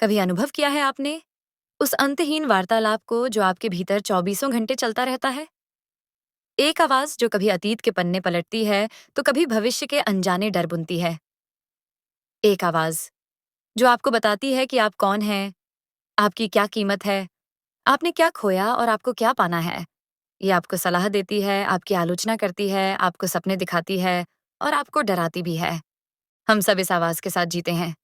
कभी अनुभव किया है आपने उस अंतहीन वार्तालाप को जो आपके भीतर चौबीसों घंटे चलता रहता है? एक आवाज जो कभी अतीत के पन्ने पलटती है तो कभी भविष्य के अनजाने डर बुनती है। एक आवाज जो आपको बताती है कि आप कौन हैं, आपकी क्या कीमत है, आपने क्या खोया और आपको क्या पाना है। ये आपको सलाह देती है, आपकी आलोचना करती है, आपको सपने दिखाती है और आपको डराती भी है। हम सब इस आवाज के साथ जीते हैं।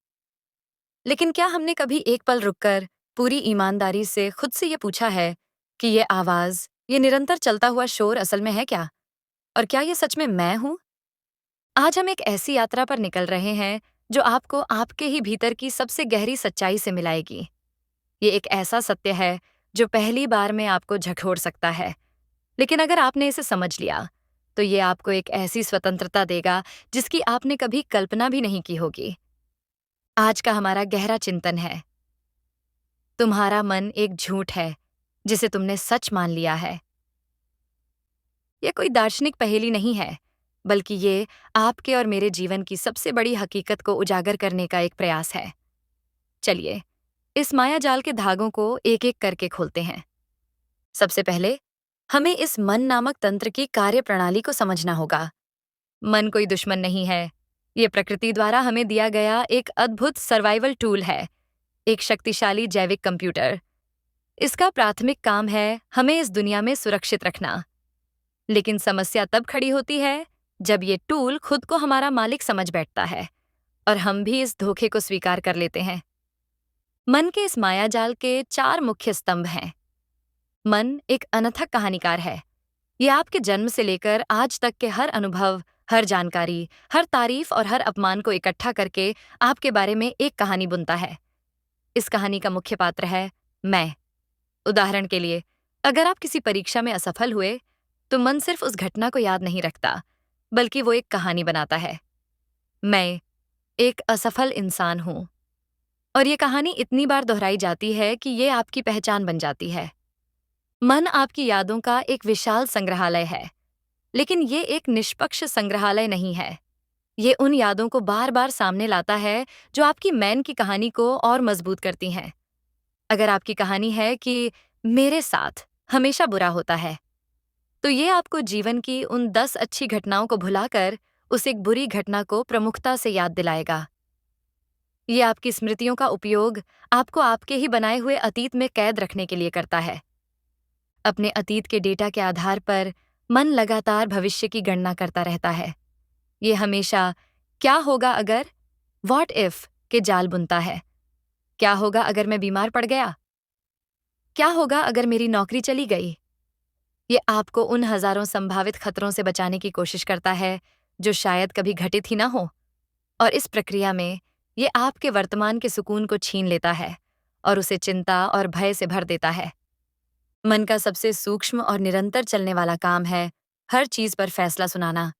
लेकिन क्या हमने कभी एक पल रुककर पूरी ईमानदारी से खुद से ये पूछा है कि ये आवाज, ये निरंतर चलता हुआ शोर असल में है क्या? और क्या ये सच में मैं हूं? आज हम एक ऐसी यात्रा पर निकल रहे हैं जो आपको आपके ही भीतर की सबसे गहरी सच्चाई से मिलाएगी। ये एक ऐसा सत्य है जो पहली बार में आपको झकझोर सकता है, लेकिन अगर आपने इसे समझ लिया तो ये आपको एक ऐसी स्वतंत्रता देगा जिसकी आपने कभी कल्पना भी नहीं की होगी। आज का हमारा गहरा चिंतन है, तुम्हारा मन एक झूठ है जिसे तुमने सच मान लिया है। यह कोई दार्शनिक पहेली नहीं है, बल्कि ये आपके और मेरे जीवन की सबसे बड़ी हकीकत को उजागर करने का एक प्रयास है। चलिए, इस मायाजाल के धागों को एक एक करके खोलते हैं। सबसे पहले हमें इस मन नामक तंत्र की कार्यप्रणाली को समझना होगा। मन कोई दुश्मन नहीं है। ये प्रकृति द्वारा हमें दिया गया एक अद्भुत सर्वाइवल टूल है, एक शक्तिशाली जैविक कंप्यूटर। इसका प्राथमिक काम है हमें इस दुनिया में सुरक्षित रखना। लेकिन समस्या तब खड़ी होती है जब ये टूल खुद को हमारा मालिक समझ बैठता है और हम भी इस धोखे को स्वीकार कर लेते हैं। मन के इस मायाजाल के चार मुख्य स्तंभ हैं। मन एक अनथक कहानीकार है। ये आपके जन्म से लेकर आज तक के हर अनुभव, हर जानकारी, हर तारीफ और हर अपमान को इकट्ठा करके आपके बारे में एक कहानी बुनता है। इस कहानी का मुख्य पात्र है मैं। उदाहरण के लिए, अगर आप किसी परीक्षा में असफल हुए तो मन सिर्फ उस घटना को याद नहीं रखता, बल्कि वो एक कहानी बनाता है। मैं एक असफल इंसान हूं। और ये कहानी इतनी बार दोहराई जाती है कि ये आपकी पहचान बन जाती है। मन आपकी यादों का एक विशाल संग्रहालय है, लेकिन ये एक निष्पक्ष संग्रहालय नहीं है। ये उन यादों को बार बार सामने लाता है जो आपकी मैन की कहानी को और मजबूत करती हैं। अगर आपकी कहानी है कि मेरे साथ हमेशा बुरा होता है, तो ये आपको जीवन की उन 10 अच्छी घटनाओं को भुलाकर उस एक बुरी घटना को प्रमुखता से याद दिलाएगा। ये आपकी स्मृतियों का उपयोग आपको आपके ही बनाए हुए अतीत में कैद रखने के लिए करता है। अपने अतीत के डेटा के आधार पर मन लगातार भविष्य की गणना करता रहता है। ये हमेशा क्या होगा अगर, व्हाट इफ के जाल बुनता है। क्या होगा अगर मैं बीमार पड़ गया? क्या होगा अगर मेरी नौकरी चली गई? ये आपको उन हजारों संभावित खतरों से बचाने की कोशिश करता है जो शायद कभी घटित ही ना हो। और इस प्रक्रिया में ये आपके वर्तमान के सुकून को छीन लेता है और उसे चिंता और भय से भर देता है। मन का सबसे सूक्ष्म और निरंतर चलने वाला काम है हर चीज पर फैसला सुनाना।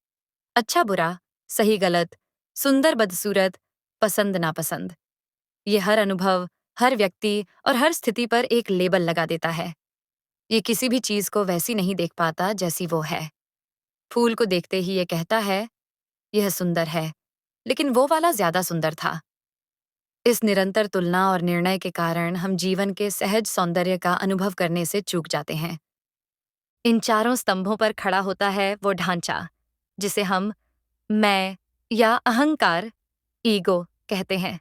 अच्छा बुरा, सही गलत, सुंदर बदसूरत, पसंद नापसंद। ये हर अनुभव, हर व्यक्ति और हर स्थिति पर एक लेबल लगा देता है। ये किसी भी चीज को वैसी नहीं देख पाता जैसी वो है। फूल को देखते ही ये कहता है, यह सुंदर है, लेकिन वो वाला ज्यादा सुंदर था। इस निरंतर तुलना और निर्णय के कारण हम जीवन के सहज सौंदर्य का अनुभव करने से चूक जाते हैं। इन चारों स्तंभों पर खड़ा होता है वो ढांचा जिसे हम मैं या अहंकार, ईगो कहते हैं।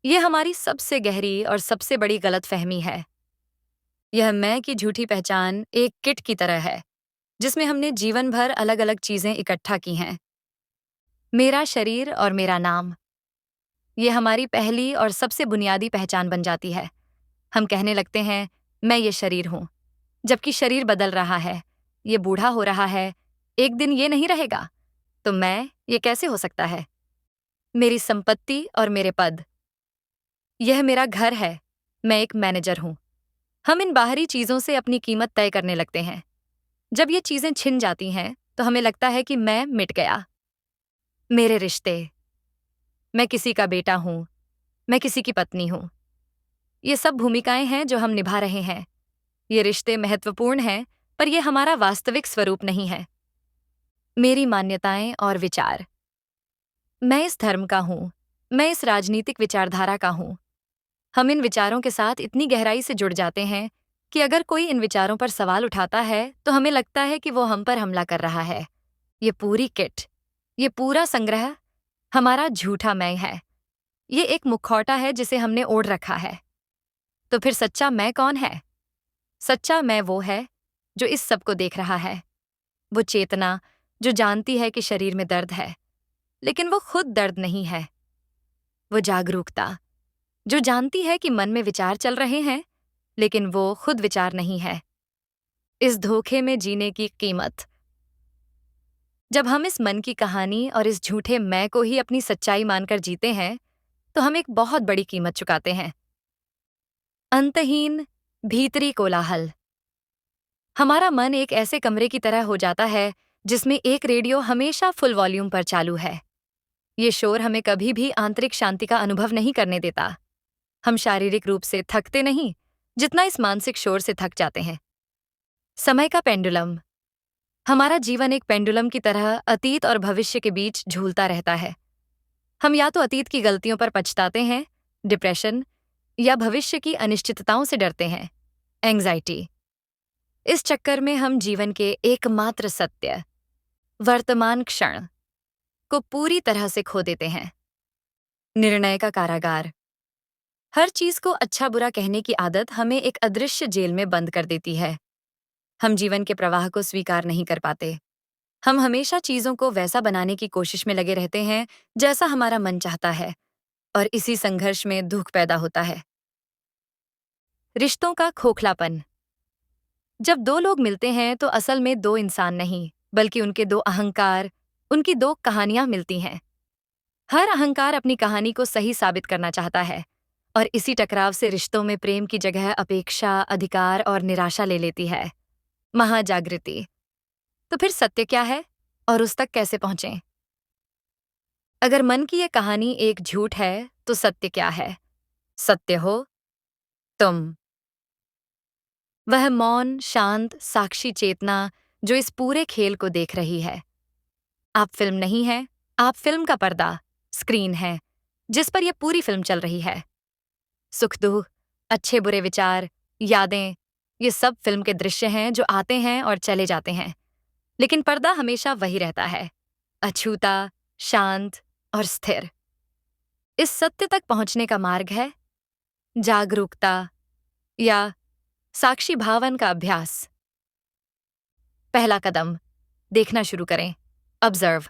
ये हमारी सबसे गहरी और सबसे बड़ी गलतफहमी है। यह मैं की झूठी पहचान एक किट की तरह है जिसमें हमने जीवन भर अलग अलग चीजें इकट्ठा की हैं। मेरा शरीर और मेरा नाम, ये हमारी पहली और सबसे बुनियादी पहचान बन जाती है। हम कहने लगते हैं, मैं ये शरीर हूं, जबकि शरीर बदल रहा है, ये बूढ़ा हो रहा है, एक दिन ये नहीं रहेगा। तो मैं ये कैसे हो सकता है? मेरी संपत्ति और मेरे पद, यह मेरा घर है, मैं एक मैनेजर हूं। हम इन बाहरी चीजों से अपनी कीमत तय करने लगते हैं। जब ये चीजें छिन जाती हैं तो हमें लगता है कि मैं मिट गया। मेरे रिश्ते, मैं किसी का बेटा हूं, मैं किसी की पत्नी हूं। ये सब भूमिकाएं हैं जो हम निभा रहे हैं। ये रिश्ते महत्वपूर्ण हैं, पर ये हमारा वास्तविक स्वरूप नहीं है। मेरी मान्यताएं और विचार, मैं इस धर्म का हूं, मैं इस राजनीतिक विचारधारा का हूं। हम इन विचारों के साथ इतनी गहराई से जुड़ जाते हैं कि अगर कोई इन विचारों पर सवाल उठाता है तो हमें लगता है कि वो हम पर हमला कर रहा है। ये पूरी किट, ये पूरा संग्रह हमारा झूठा मैं है। ये एक मुखौटा है जिसे हमने ओढ़ रखा है। तो फिर सच्चा मैं कौन है? सच्चा मैं वो है जो इस सब को देख रहा है। वो चेतना जो जानती है कि शरीर में दर्द है, लेकिन वो खुद दर्द नहीं है। वो जागरूकता जो जानती है कि मन में विचार चल रहे हैं, लेकिन वो खुद विचार नहीं है। इस धोखे में जीने की कीमत। जब हम इस मन की कहानी और इस झूठे मैं को ही अपनी सच्चाई मानकर जीते हैं, तो हम एक बहुत बड़ी कीमत चुकाते हैं। अंतहीन भीतरी कोलाहल। हमारा मन एक ऐसे कमरे की तरह हो जाता है जिसमें एक रेडियो हमेशा फुल वॉल्यूम पर चालू है। ये शोर हमें कभी भी आंतरिक शांति का अनुभव नहीं करने देता। हम शारीरिक रूप से थकते नहीं, जितना इस मानसिक शोर से थक जाते हैं। समय का पेंडुलम। हमारा जीवन एक पेंडुलम की तरह अतीत और भविष्य के बीच झूलता रहता है। हम या तो अतीत की गलतियों पर पछताते हैं, डिप्रेशन, या भविष्य की अनिश्चितताओं से डरते हैं, एंग्जाइटी। इस चक्कर में हम जीवन के एकमात्र सत्य, वर्तमान क्षण, को पूरी तरह से खो देते हैं। निर्णय का कारागार। हर चीज को अच्छा बुरा कहने की आदत हमें एक अदृश्य जेल में बंद कर देती है। हम जीवन के प्रवाह को स्वीकार नहीं कर पाते। हम हमेशा चीजों को वैसा बनाने की कोशिश में लगे रहते हैं जैसा हमारा मन चाहता है, और इसी संघर्ष में दुख पैदा होता है। रिश्तों का खोखलापन। जब दो लोग मिलते हैं तो असल में दो इंसान नहीं, बल्कि उनके दो अहंकार, उनकी दो कहानियां मिलती हैं। हर अहंकार अपनी कहानी को सही साबित करना चाहता है, और इसी टकराव से रिश्तों में प्रेम की जगह अपेक्षा, अधिकार और निराशा ले लेती है। महाजागृति। तो फिर सत्य क्या है और उस तक कैसे पहुंचें? अगर मन की यह कहानी एक झूठ है तो सत्य क्या है? सत्य हो तुम, वह मौन शांत साक्षी चेतना जो इस पूरे खेल को देख रही है। आप फिल्म नहीं हैं, आप फिल्म का पर्दा, स्क्रीन है जिस पर यह पूरी फिल्म चल रही है। सुख दुख, अच्छे बुरे विचार, यादें, ये सब फिल्म के दृश्य हैं जो आते हैं और चले जाते हैं, लेकिन पर्दा हमेशा वही रहता है, अछूता, शांत और स्थिर। इस सत्य तक पहुंचने का मार्ग है जागरूकता या साक्षी भावन का अभ्यास। पहला कदम, देखना शुरू करें, ऑब्जर्व।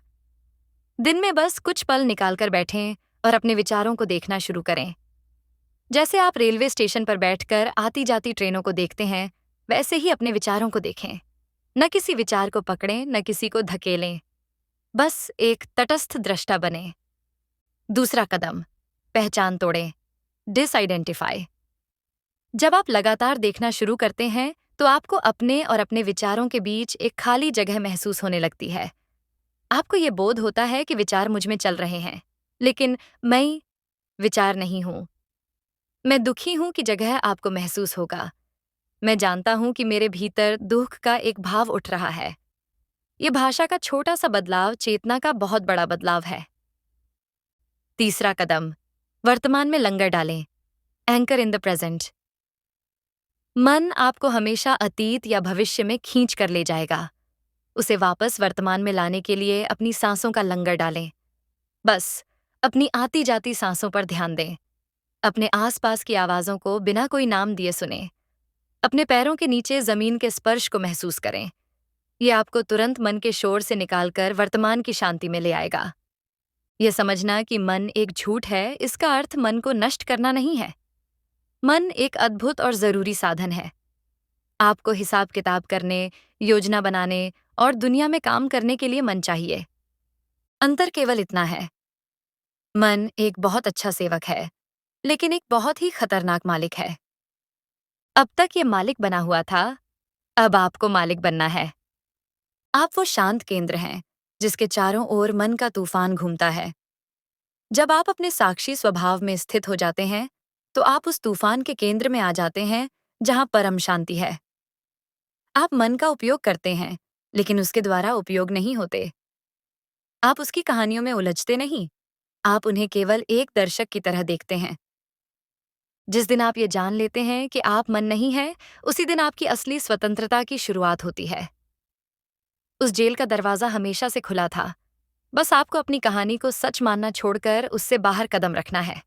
दिन में बस कुछ पल निकालकर बैठें और अपने विचारों को देखना शुरू करें। जैसे आप रेलवे स्टेशन पर बैठकर आती जाती ट्रेनों को देखते हैं, वैसे ही अपने विचारों को देखें। न किसी विचार को पकड़ें, न किसी को धकेलें, बस एक तटस्थ दृष्टा बने। दूसरा कदम, पहचान तोड़ें, डिसआइडेंटिफाई। जब आप लगातार देखना शुरू करते हैं तो आपको अपने और अपने विचारों के बीच एक खाली जगह महसूस होने लगती है। आपको ये बोध होता है कि विचार मुझ में चल रहे हैं, लेकिन मैं विचार नहीं हूं। मैं दुखी हूं की जगह आपको महसूस होगा, मैं जानता हूं कि मेरे भीतर दुख का एक भाव उठ रहा है। ये भाषा का छोटा सा बदलाव चेतना का बहुत बड़ा बदलाव है। तीसरा कदम, वर्तमान में लंगर डालें, एंकर इन द प्रेजेंट। मन आपको हमेशा अतीत या भविष्य में खींच कर ले जाएगा। उसे वापस वर्तमान में लाने के लिए अपनी सांसों का लंगर डालें। बस अपनी आती जाती सांसों पर ध्यान दें। अपने आसपास की आवाजों को बिना कोई नाम दिए सुनें। अपने पैरों के नीचे जमीन के स्पर्श को महसूस करें। ये आपको तुरंत मन के शोर से निकालकर वर्तमान की शांति में ले आएगा। यह समझना कि मन एक झूठ है, इसका अर्थ मन को नष्ट करना नहीं है। मन एक अद्भुत और जरूरी साधन है। आपको हिसाब किताब करने, योजना बनाने और दुनिया में काम करने के लिए मन चाहिए। अंतर केवल इतना है, मन एक बहुत अच्छा सेवक है, लेकिन एक बहुत ही खतरनाक मालिक है। अब तक ये मालिक बना हुआ था, अब आपको मालिक बनना है। आप वो शांत केंद्र हैं जिसके चारों ओर मन का तूफान घूमता है। जब आप अपने साक्षी स्वभाव में स्थित हो जाते हैं तो आप उस तूफान के केंद्र में आ जाते हैं जहां परम शांति है। आप मन का उपयोग करते हैं, लेकिन उसके द्वारा उपयोग नहीं होते। आप उसकी कहानियों में उलझते नहीं, आप उन्हें केवल एक दर्शक की तरह देखते हैं। जिस दिन आप ये जान लेते हैं कि आप मन नहीं है, उसी दिन आपकी असली स्वतंत्रता की शुरुआत होती है। उस जेल का दरवाजा हमेशा से खुला था। बस आपको अपनी कहानी को सच मानना छोड़कर उससे बाहर कदम रखना है।